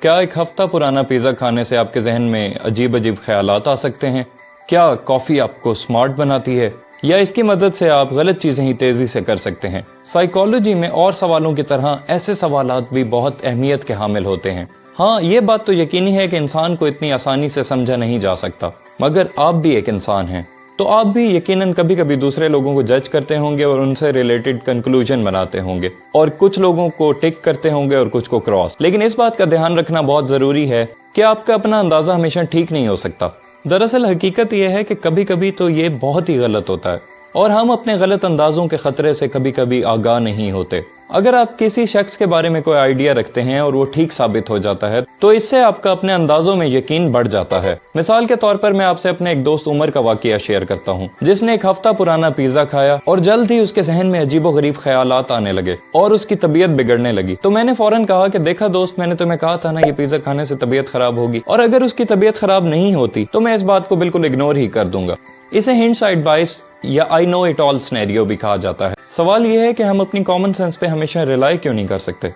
क्या एक हफ्ता पुराना पिज़्ज़ा खाने से आपके जहन में अजीब अजीब ख्यालात आ सकते हैं? क्या कॉफ़ी आपको स्मार्ट बनाती है, या इसकी मदद से आप गलत चीज़ें ही तेज़ी से कर सकते हैं? साइकोलॉजी में और सवालों की तरह ऐसे सवालात भी बहुत अहमियत के हामिल होते हैं। हाँ, ये बात तो यकीनी है कि इंसान को इतनी आसानी से समझा नहीं जा सकता, मगर आप भी एक इंसान हैं, तो आप भी यकीनन कभी कभी दूसरे लोगों को जज करते होंगे और उनसे रिलेटेड कंक्लूजन बनाते होंगे, और कुछ लोगों को टिक करते होंगे और कुछ को क्रॉस। लेकिन इस बात का ध्यान रखना बहुत ज़रूरी है कि आपका अपना अंदाज़ा हमेशा ठीक नहीं हो सकता। दरअसल हकीकत यह है कि कभी कभी तो ये बहुत ही गलत होता है और हम अपने गलत अंदाजों के खतरे से कभी कभी आगाह नहीं होते। अगर आप किसी शख्स के बारे में कोई आइडिया रखते हैं और वो ठीक साबित हो जाता है, तो इससे आपका अपने अंदाजों में यकीन बढ़ जाता है। मिसाल के तौर पर मैं आपसे अपने एक दोस्त उमर का वाकया शेयर करता हूँ, जिसने एक हफ्ता पुराना पिज़्ज़ा खाया और जल्द ही उसके जहन में अजीबोगरीब ख्यालात आने लगे और उसकी तबीयत बिगड़ने लगी। तो मैंने फौरन कहा कि देखा दोस्त, मैंने तुम्हें कहा था ना ये पिज़्ज़ा खाने से तबीयत खराब होगी, और अगर उसकी तबीयत खराब नहीं होती तो मैं इस बात को बिल्कुल इग्नोर ही कर दूंगा। इसे हिंडसाइट बायस या I know it all scenario भी कहा जाता है। सवाल यह है कि हम अपनी कॉमन सेंस पे हमेशा रिलाई क्यों नहीं कर सकते।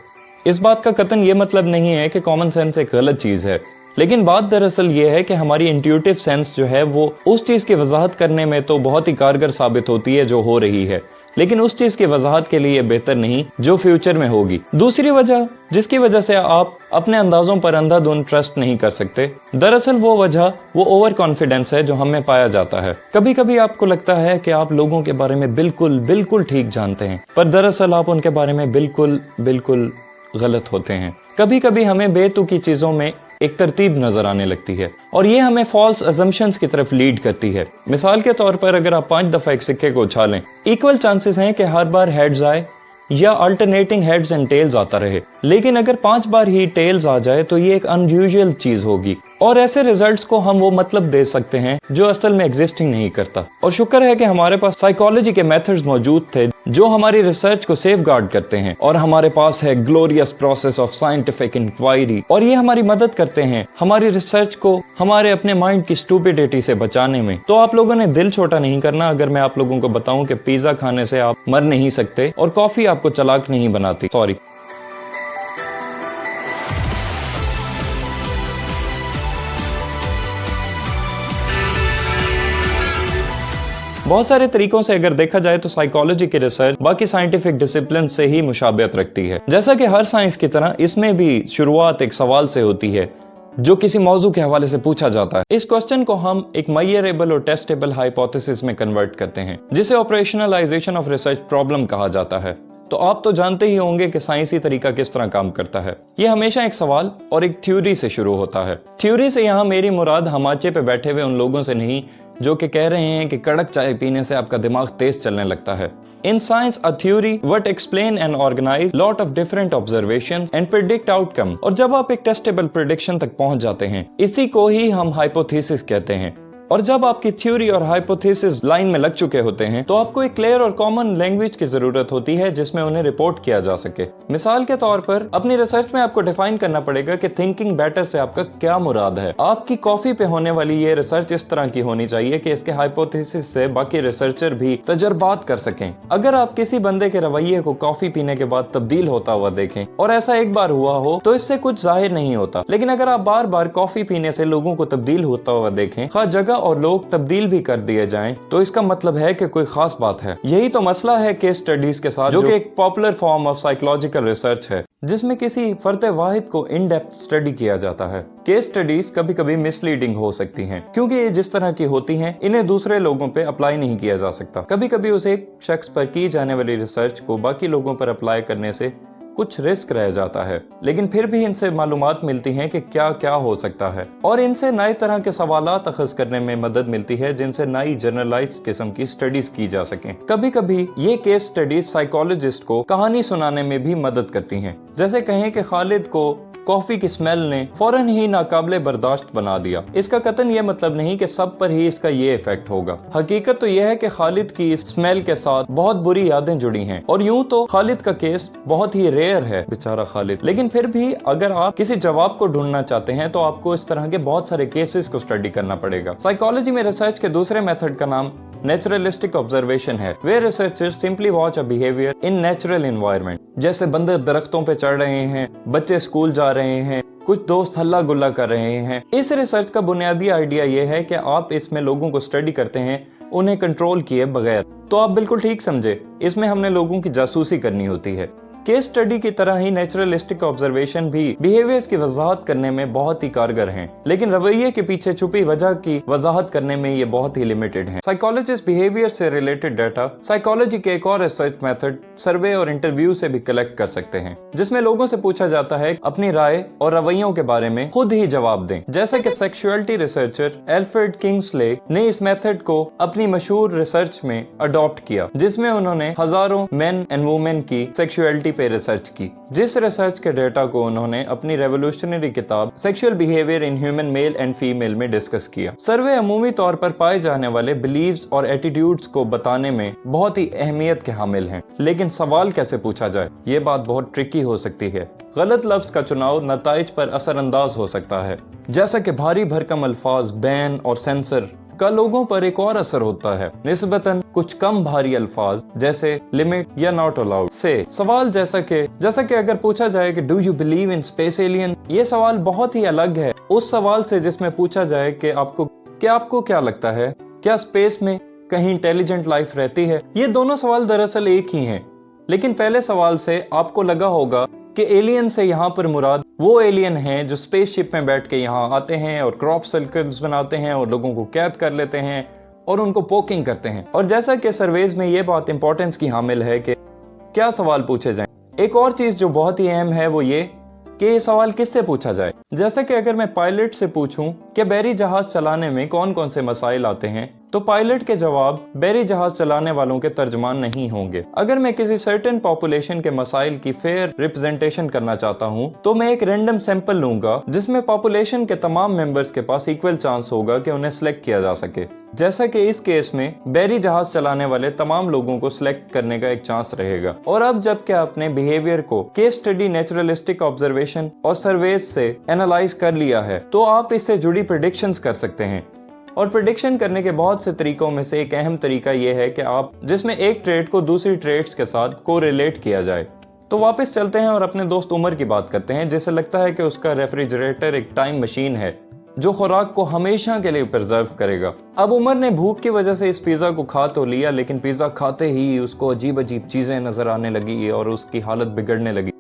इस बात का कतन ये मतलब नहीं है कि कॉमन सेंस एक गलत चीज है, लेकिन बात दरअसल ये है कि हमारी इंट्यूटिव सेंस जो है वो उस चीज की वजाहत करने में तो बहुत ही कारगर साबित होती है जो हो रही है, लेकिन उस चीज की वजाहत के लिए बेहतर नहीं जो फ्यूचर में होगी। दूसरी वजह जिसकी वजह से आप अपने अंदाजों पर अंधाधुंध ट्रस्ट नहीं कर सकते, दरअसल वो वजह वो ओवर कॉन्फिडेंस है जो हमें पाया जाता है। कभी कभी आपको लगता है कि आप लोगों के बारे में बिल्कुल ठीक जानते हैं, पर दरअसल आप उनके बारे में बिल्कुल गलत होते हैं। कभी कभी हमें बेतुकी चीजों में एक तरतीब नजर आने लगती है और ये हमें फॉल्स अजम्पशंस की तरफ लीड करती है। मिसाल के तौर पर अगर आप 5 दफा एक सिक्के को उछालें, इक्वल चांसेस हैं कि हर बार हेड्स आए या अल्टरनेटिंग हेड्स एंड टेल्स आता रहे, लेकिन अगर 5 बार ही टेल्स आ जाए तो ये एक अनयूजुअल चीज होगी, और ऐसे रिजल्ट्स को हम वो मतलब दे सकते हैं जो असल में एग्जिस्टिंग नहीं करता। और शुक्र है कि हमारे पास साइकोलॉजी के मेथड्स मौजूद थे जो हमारी रिसर्च को सेफ गार्ड करते हैं, और हमारे पास है glorious process of scientific inquiry, और ये हमारी मदद करते हैं हमारी रिसर्च को हमारे अपने माइंड की स्टूपिडिटी से बचाने में। तो आप लोगों ने दिल छोटा नहीं करना अगर मैं आप लोगों को बताऊं कि पिज्जा खाने से आप मर नहीं सकते और कॉफी आपको चालाक नहीं बनाती। सॉरी। बहुत सारे तरीकों से अगर देखा जाए तो साइकोलॉजी की रिसर्च बाकी साइंटिफिक डिसिप्लिन से ही मुशाबियत रखती है। जैसा कि हर साइंस की तरह इसमें भी शुरुआत एक सवाल से होती है जो किसी मौजू के हवाले से पूछा जाता है। इस क्वेश्चन को हम एक मेजरेबल और टेस्टेबल हाइपोथेसिस में कन्वर्ट करते हैं, जिसे ऑपरेशनलाइजेशन ऑफ रिसर्च प्रॉब्लम कहा जाता है। तो आप तो जानते ही होंगे कि साइंसी तरीका किस तरह काम करता है। ये हमेशा एक सवाल और एक थ्योरी से शुरू होता है। थ्योरी से यहाँ मेरी मुराद हमाचे पे बैठे हुए उन लोगों से नहीं जो कि कह रहे हैं कि कड़क चाय पीने से आपका दिमाग तेज चलने लगता है। In science, a theory would explain and organize lot of different observations and predict outcome। और जब आप एक टेस्टेबल प्रेडिक्शन तक पहुंच जाते हैं, इसी को ही हम हाइपोथेसिस कहते हैं। और जब आपकी थ्योरी और हाइपोथेसिस लाइन में लग चुके होते हैं, तो आपको एक क्लियर और कॉमन लैंग्वेज की जरूरत होती है जिसमें उन्हें रिपोर्ट किया जा सके। मिसाल के तौर पर अपनी रिसर्च में आपको डिफाइन करना पड़ेगा कि थिंकिंग बेटर से आपका क्या मुराद है। आपकी कॉफी पे होने वाली ये रिसर्च इस तरह की होनी चाहिए कि इसके हाइपोथेसिस से बाकी रिसर्चर भी तजर्बात कर सकें। अगर आप किसी बंदे के रवैये को कॉफी पीने के बाद तब्दील होता हुआ देखें और ऐसा एक बार हुआ हो तो इससे कुछ जाहिर नहीं होता, लेकिन अगर आप बार बार कॉफी पीने से लोगों को तब्दील होता हुआ देखें, हर जगह और लोग तब्दील भी कर दिए जाएं, तो इसका मतलब है कि कोई खास बात है। यही तो मसला है केस स्टडीज के साथ, जो कि एक popular form of psychological research है जिसमें किसी फर्द वाहिद को इन डेप्थ स्टडी किया जाता है। केस स्टडीज कभी कभी मिसलीडिंग हो सकती हैं, क्योंकि ये जिस तरह की होती हैं इन्हें दूसरे लोगों पे अप्लाई नहीं किया जा सकता। कभी कभी उस एक शख्स पर की जाने वाली रिसर्च को बाकी लोगों पर अप्लाई करने से कुछ रिस्क रह जाता है, लेकिन फिर भी इनसे मालूमात मिलती हैं कि क्या क्या हो सकता है, और इनसे नए तरह के सवालात अखज़ करने में मदद मिलती है जिनसे नई जनरलाइज्ड किस्म की स्टडीज की जा सकें। कभी कभी ये केस स्टडीज साइकोलॉजिस्ट को कहानी सुनाने में भी मदद करती हैं। जैसे कहें कि खालिद को कॉफी की स्मेल ने फौरन ही नाकाबिले बर्दाश्त बना दिया। इसका कतन ये मतलब नहीं कि सब पर ही इसका ये इफेक्ट होगा। हकीकत तो यह है कि खालिद की स्मेल के साथ बहुत बुरी यादें जुड़ी हैं, और यूं तो खालिद का केस बहुत ही रेयर है, बेचारा खालिद। लेकिन फिर भी अगर आप किसी जवाब को ढूंढना चाहते हैं तो आपको इस तरह के बहुत सारे केसेस को स्टडी करना पड़ेगा। साइकोलॉजी में रिसर्च के दूसरे मेथड का नाम नेचुरलिस्टिक ऑब्जर्वेशन है। वे researchers simply watch a behaviour in natural environment. जैसे बंदर दरख्तों पे चढ़ रहे हैं, बच्चे स्कूल जा रहे हैं, कुछ दोस्त हल्ला गुल्ला कर रहे हैं। इस रिसर्च का बुनियादी आइडिया ये है कि आप इसमें लोगों को स्टडी करते हैं उन्हें कंट्रोल किए बगैर। तो आप बिल्कुल ठीक समझे, इसमें हमने लोगों की जासूसी करनी होती है। केस स्टडी की तरह ही नेचुरलिस्टिक ऑब्जर्वेशन भी बिहेवियर्स की वजाहत करने में बहुत ही कारगर हैं, लेकिन रवैये के पीछे छुपी वजह की वजाहत करने में ये बहुत ही लिमिटेड हैं। साइकोलॉजिस्ट बिहेवियर से रिलेटेड डाटा साइकोलॉजी के एक और रिसर्च मेथड सर्वे और इंटरव्यू से भी कलेक्ट कर सकते हैं, जिसमें लोगों से पूछा जाता है अपनी राय और रवैयों के बारे में खुद ही जवाब दें। जैसा कि सेक्सुअलिटी रिसर्चर एल्फ्रेड किंग्सले ने इस मेथड को अपनी मशहूर रिसर्च में अडॉप्ट किया, जिसमें उन्होंने हजारों मेन एंड वुमेन की सेक्सुअलिटी पे रिसर्च की। जिस रिसर्च के डेटा को उन्होंने अपनी रेवोल्यूशनरी किताब sexual behaviour in human male and female में डिस्कस किया। सर्वे अमूमी तौर पर पाए जाने वाले बिलीव्स और एटीट्यूड्स को बताने में बहुत ही अहमियत के हामिल हैं, लेकिन सवाल कैसे पूछा जाए ये बात बहुत ट्रिकी हो सकती है। गलत लफ्ज का चुनाव नताइज पर असरअंदाज हो सकता है, जैसा कि भारी भरकम अल्फाज, बैन और सेंसर का लोगों पर एक और असर होता है निस्बतन कुछ कम भारी अल्फाज जैसे लिमिट या नॉट अलाउड से। सवाल जैसा कि अगर पूछा जाए कि do you believe in space alien, ये सवाल बहुत ही अलग है उस सवाल से जिसमें पूछा जाए कि आपको क्या लगता है, क्या स्पेस में कहीं इंटेलिजेंट लाइफ रहती है। ये दोनों सवाल दरअसल एक ही हैं, लेकिन पहले सवाल से आपको लगा होगा कि एलियन से यहाँ पर मुराद वो एलियन हैं जो स्पेसशिप में बैठ के यहाँ आते हैं और क्रॉप सर्कल्स बनाते हैं और लोगों को कैद कर लेते हैं और उनको पोकिंग करते हैं। और जैसा कि सर्वेज में ये बात इंपॉर्टेंस की हामिल है कि क्या सवाल पूछे जाएं। एक और चीज जो बहुत ही अहम है वो ये कि ये सवाल किससे पूछा जाए। जैसा कि अगर मैं पायलट से पूछूं कि बहरी जहाज चलाने में कौन कौन से मसाइल आते हैं, तो पायलट के जवाब बहरी जहाज चलाने वालों के तर्जमान नहीं होंगे। अगर मैं किसी सर्टेन पॉपुलेशन के मसाइल की फेयर रिप्रेजेंटेशन करना चाहता हूं, तो मैं एक रैंडम सैंपल लूंगा जिसमें पॉपुलेशन के तमाम मेंबर्स के पास इक्वल चांस होगा कि उन्हें सिलेक्ट किया जा सके। जैसा कि इस केस में बहरी जहाज चलाने वाले तमाम लोगों को सिलेक्ट करने का एक चांस रहेगा। और अब जबकि आपने बिहेवियर को केस स्टडी, नेचुरलिस्टिक ऑब्जर्वेशन और सर्वेस से एनालाइज कर लिया है, तो आप इससे जुड़ी प्रेडिक्शंस कर सकते हैं। और प्रेडिक्शन करने के बहुत से तरीकों में से एक अहम तरीका यह है कि आप जिसमें एक ट्रेड को दूसरी ट्रेड्स के साथ कोरिलेट किया जाए। तो वापस चलते हैं और अपने दोस्त उमर की बात करते हैं, जिसे लगता है कि उसका रेफ्रिजरेटर एक टाइम मशीन है जो खुराक को हमेशा के लिए प्रिजर्व करेगा। अब उमर ने भूख की वजह से इस पिज्जा को खा तो लिया, लेकिन पिज्जा खाते ही उसको अजीब अजीब चीजें नजर आने लगी और उसकी हालत बिगड़ने लगी।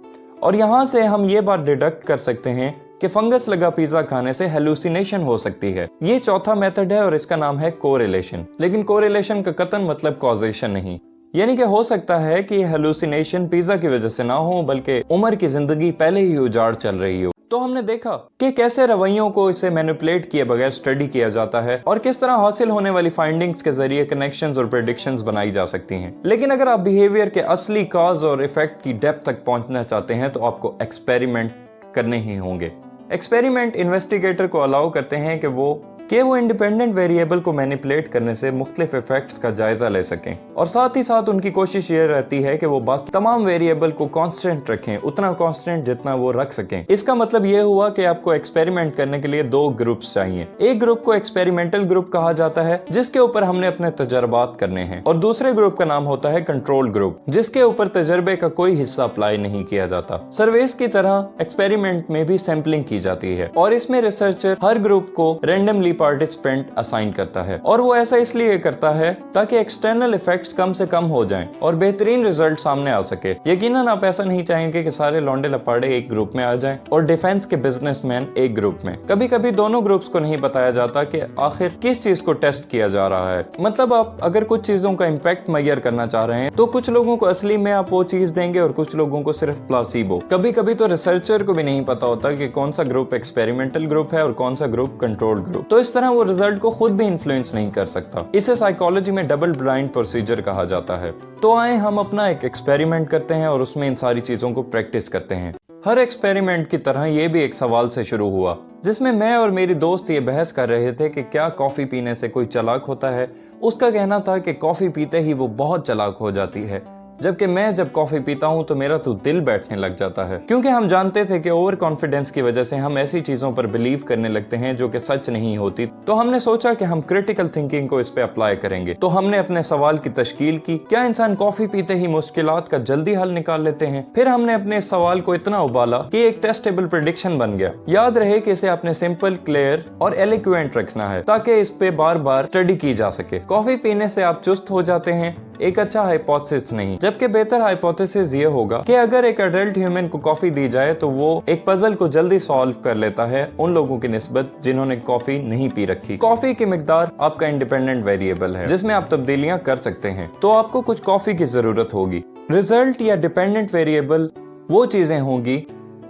और यहाँ से हम ये बात डिडक्ट कर सकते हैं कि फंगस लगा पिज्जा खाने से हेलुसिनेशन हो सकती है। ये चौथा मेथड है और इसका नाम है कोरिलेशन। लेकिन कोरिलेशन का कतन मतलब कॉजेशन नहीं, यानी कि हो सकता है कि हेलुसिनेशन पिज्जा की वजह से ना हो, बल्कि उमर की जिंदगी पहले ही उजाड़ चल रही हो। तो हमने देखा कि कैसे रवैयों को इसे मैनिपुलेट किए बगैर स्टडी किया जाता है और किस तरह हासिल होने वाली फाइंडिंग्स के जरिए कनेक्शंस और प्रेडिक्शंस बनाई जा सकती हैं। लेकिन अगर आप बिहेवियर के असली कॉज और इफेक्ट की डेप्थ तक पहुंचना चाहते हैं तो आपको एक्सपेरिमेंट करने ही होंगे। एक्सपेरिमेंट इन्वेस्टिगेटर को अलाउ करते हैं कि वो इंडिपेंडेंट वेरिएबल को मैनिपुलेट करने से मुख्तलिफ इफेक्ट्स का जायजा ले सकें, और साथ ही साथ उनकी कोशिश ये रहती है कि वो बाकी तमाम वेरिएबल को कांस्टेंट रखें, उतना कांस्टेंट जितना वो रख सकें। इसका मतलब ये हुआ कि आपको एक्सपेरिमेंट करने के लिए दो ग्रुप्स चाहिए। एक ग्रुप को एक्सपेरिमेंटल ग्रुप कहा जाता है, जिसके ऊपर हमने अपने तजर्बात करने हैं, और दूसरे ग्रुप का नाम होता है कंट्रोल ग्रुप, जिसके ऊपर तजर्बे का कोई हिस्सा अप्लाई नहीं किया जाता। सर्वेस की तरह एक्सपेरिमेंट में भी सैंपलिंग की जाती है, और इसमें रिसर्चर हर ग्रुप को रैंडमली पार्टिसिपेंट असाइन करता है, और वो ऐसा इसलिए करता है ताकि एक्सटर्नल इफेक्ट्स कम से कम हो जाएं और बेहतरीन रिजल्ट सामने आ सके। यकीनन आप ऐसा नहीं चाहेंगे कि सारे लौंडे लपाड़े एक ग्रुप में आ जाएं और डिफेंस के बिजनेसमैन एक ग्रुप में। कभी कभी दोनों ग्रुप्स को नहीं बताया जाता कि आखिर किस चीज को टेस्ट किया जा रहा है। मतलब आप अगर कुछ चीजों का इम्पैक्ट मेजर करना चाह रहे हैं तो कुछ लोगों को असली में आप वो चीज देंगे और कुछ लोगों को सिर्फ प्लासीबो। कभी कभी तो रिसर्चर को भी नहीं पता होता कि कौन सा ग्रुप एक्सपेरिमेंटल ग्रुप है और कौन सा ग्रुप कंट्रोल ग्रुप। तो इस तरह वो रिजल्ट को खुद भी इन्फ्लुएंस नहीं कर सकता। इसे साइकोलॉजी में डबल ब्लाइंड प्रोसीजर कहा जाता है। तो आए हम अपना एक एक्सपेरिमेंट करते हैं और उसमें इन सारी चीजों को प्रैक्टिस करते हैं। हर एक्सपेरिमेंट की तरह ये भी एक सवाल से शुरू हुआ, जिसमें मैं और मेरी दोस्त ये बहस कर रहे थे कि क्या कॉफी पीने से कोई चालाक होता है। उसका कहना था कि कॉफी पीते ही वो बहुत चालाक हो जाती है, जबकि मैं जब कॉफी पीता हूँ तो मेरा तो दिल बैठने लग जाता है, क्योंकि हम जानते थे कि ओवर कॉन्फिडेंस की वजह से हम ऐसी चीजों पर बिलीव करने लगते हैं जो कि सच नहीं होती। तो हमने सोचा कि हम क्रिटिकल थिंकिंग को इस पे अप्लाई करेंगे। तो हमने अपने सवाल की तश्कील की, क्या इंसान कॉफी पीते ही मुश्किलात का जल्दी हल निकाल लेते हैं? फिर हमने अपने इस सवाल को इतना उबाला कि एक टेस्टेबल प्रेडिक्शन बन गया। याद रहे कि इसे आपने सिंपल, क्लियर और एलिक्वेंट रखना है ताकि इस पे बार बार स्टडी की जा सके। कॉफी पीने से आप चुस्त हो जाते हैं, एक अच्छा हाइपोथेसिस नहीं, जबकि बेहतर हाइपोथेसिस ये होगा कि अगर एक एडल्ट ह्यूमन को कॉफी दी जाए तो वो एक पजल को जल्दी सॉल्व कर लेता है उन लोगों की निस्बत जिन्होंने कॉफी नहीं पी रखी। कॉफी की मिकदार आपका इंडिपेंडेंट वेरिएबल है जिसमें आप तब्दीलियां कर सकते हैं, तो आपको कुछ कॉफी की जरूरत होगी। रिजल्ट या डिपेंडेंट वेरिएबल वो चीजें होंगी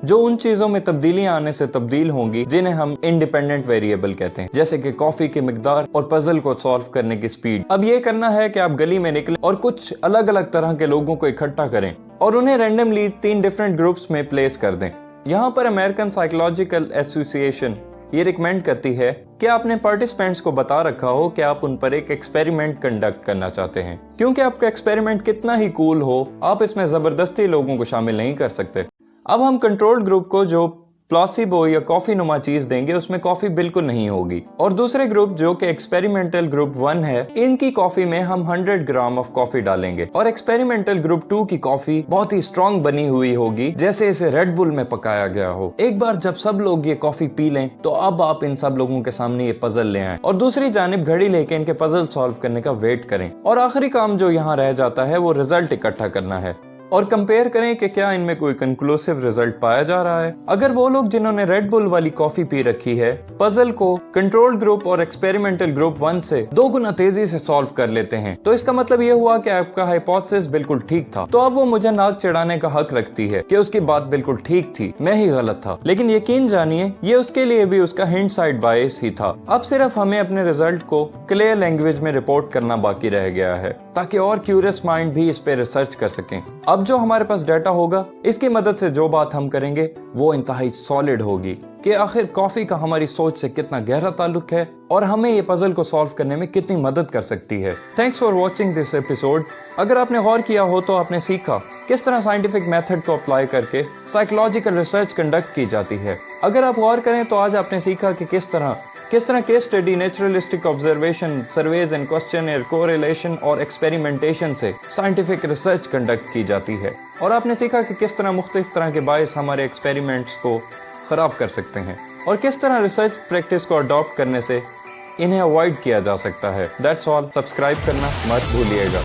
जो उन चीजों में तब्दीलियां आने से तब्दील होंगी जिन्हें हम इंडिपेंडेंट वेरिएबल कहते हैं, जैसे कि कॉफी की मिकदार और पजल को सॉल्व करने की स्पीड। अब ये करना है कि आप गली में निकलें और कुछ अलग अलग तरह के लोगों को इकट्ठा करें और उन्हें रैंडमली 3 डिफरेंट ग्रुप्स में प्लेस कर दें। यहाँ पर अमेरिकन साइकोलॉजिकल एसोसिएशन ये रिकमेंड करती है कि आपने पार्टिसिपेंट्स को बता रखा हो कि आप उन पर एक एक्सपेरिमेंट कंडक्ट करना चाहते हैं, क्योंकि आपका एक्सपेरिमेंट कितना ही कूल हो, आप इसमें जबरदस्ती लोगों को शामिल नहीं कर सकते। अब हम कंट्रोल ग्रुप को जो प्लासिबो या कॉफी नुमा चीज देंगे उसमें कॉफी बिल्कुल नहीं होगी, और दूसरे ग्रुप जो कि एक्सपेरिमेंटल ग्रुप 1 है, इनकी कॉफी में हम 100 ग्राम ऑफ कॉफी डालेंगे, और एक्सपेरिमेंटल ग्रुप 2 की कॉफी बहुत ही स्ट्रॉन्ग बनी हुई होगी, जैसे इसे रेड बुल में पकाया गया हो। एक बार जब सब लोग ये कॉफी पी लें तो अब आप इन सब लोगों के सामने ये पजल ले आएं और दूसरी जानिब घड़ी लेके इनके पजल सॉल्व करने का वेट करें, और आखिरी काम जो यहाँ रह जाता है वो रिजल्ट इकट्ठा करना है और कंपेयर करें कि क्या इनमें कोई कंक्लूसिव रिजल्ट पाया जा रहा है। अगर वो लोग जिन्होंने रेड बुल वाली कॉफी पी रखी है पजल को कंट्रोल ग्रुप और एक्सपेरिमेंटल ग्रुप 1 से 2 गुना तेजी से सॉल्व कर लेते हैं, तो इसका मतलब ये हुआ कि आपका हाइपोथेसिस बिल्कुल ठीक था। तो अब वो मुझे नाक चढ़ाने का हक रखती है कि उसकी बात बिल्कुल ठीक थी, मैं ही गलत था। लेकिन यकीन जानिए ये उसके लिए भी उसका हिंडसाइट बायस ही था। अब सिर्फ हमें अपने रिजल्ट को क्लियर लैंग्वेज में रिपोर्ट करना बाकी रह गया है ताकि और क्यूरियस माइंड भी इस पे रिसर्च कर सकें। अब जो हमारे पास डाटा होगा इसकी मदद से जो बात हम करेंगे वो इंतहाई सॉलिड होगी कि आखिर कॉफी का हमारी सोच से कितना गहरा ताल्लुक है और हमें ये पजल को सॉल्व करने में कितनी मदद कर सकती है। Thanks for watching this episode. अगर आपने गौर किया हो तो आपने सीखा किस तरह साइंटिफिक मेथड को अप्लाई करके साइकोलॉजिकल रिसर्च कंडक्ट की जाती है। अगर आप गौर करें तो आज आपने सीखा कि किस तरह case study, naturalistic observation, surveys and questionnaire, correlation और एक्सपेरिमेंटेशन से साइंटिफिक रिसर्च कंडक्ट की जाती है, और आपने सीखा कि किस तरह मुख्तलिफ तरह के बायस हमारे एक्सपेरिमेंट्स को खराब कर सकते हैं और किस तरह रिसर्च प्रैक्टिस को अडॉप्ट करने से इन्हें अवॉइड किया जा सकता है। That's all. सब्सक्राइब करना मत भूलिएगा।